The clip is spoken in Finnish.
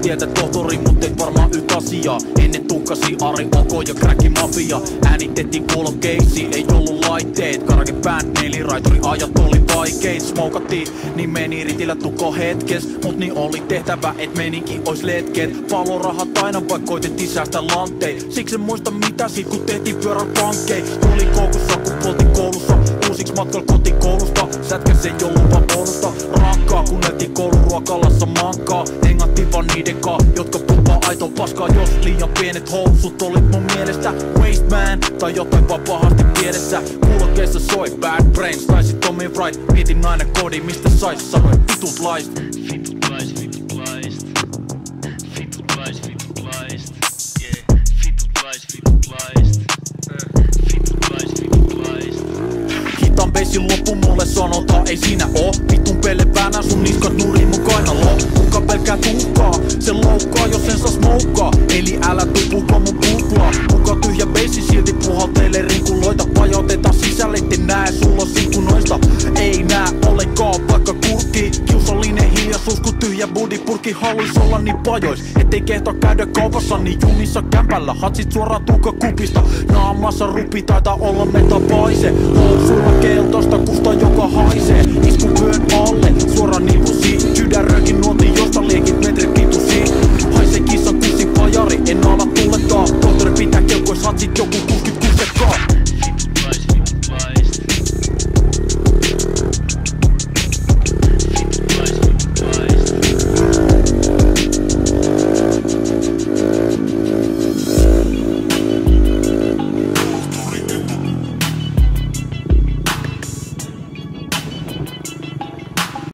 tietä tohtori, mut teit varmaan yht asiaa. Ennen tukkasi Ari OK ja Cracky Mafia. Äänitettiin kuulokeissi, ei ollut laitteet. Karake band, neliraitori, ajat oli vaikeet. Smokattiin, niin meni ritillä tukko hetkes. Mut niin oli tehtävä, et menikin ois letkeet. Palorahat aina vaik koitettiin säästä lantteet. Siksi en muista mitä sit kun tehtiin pyörän pankkei. Tuli koukussa kun poltin koulussa. Uusiks matkalla kotikoulusta. Sätkäs ei ollut vaan bonusta. Rankkaa kun nähtiin kouluruokalassa mankaa. Hengattiin vaan niiden kaa, jotka pumpaa aitoa paskaa. Jos liian pienet housut olit mun mielestä waste man tai jotain vaan pahasti pienessä. Kuulokkeissa soi bad brains tai sit Tommy Wright. Mietin aina kodin mistä sais, sanoin vitut laist. Vitut laist, vitut laist. Vitut laist, vitut laist. Yeah, vitut laist, vitut laist. Vitut laist, vitut laist. Hitan beissin loppu mulle sanotaan ei siinä oo. Vitun pelle väänä sun niskat nurin mun kainaloon. Kuka pelkää tuhkaa, se loukkaa jos sen saa smoukkaa. Eli älä tuu puhua mun kuplaa. Kuka tyhjä beissi silti puhaltelee rinkuloita. Pajotetaan sisälle ette näe sulla sikkunoista. Ei nää olekaan vaikka kurkkii. Kiusallinen hiljaisuus kun tyhjä budipurkki. Haluis olla niin pajois ettei kehtaa käydä kaupassa. Niin junissa kämpällä hatsit suoraan tuhkakupista. Naamassa rupi taitaa olla metapaise. Housulla keltaista kusta joka haisee. Isku vyön alle suoraan nivusiin. Sydänröökin nuotin josta liekit metrit pituisiin. Haise kissan kussin pajari en ala tuulettaa. Tohtori pitää kelkois hatsit joku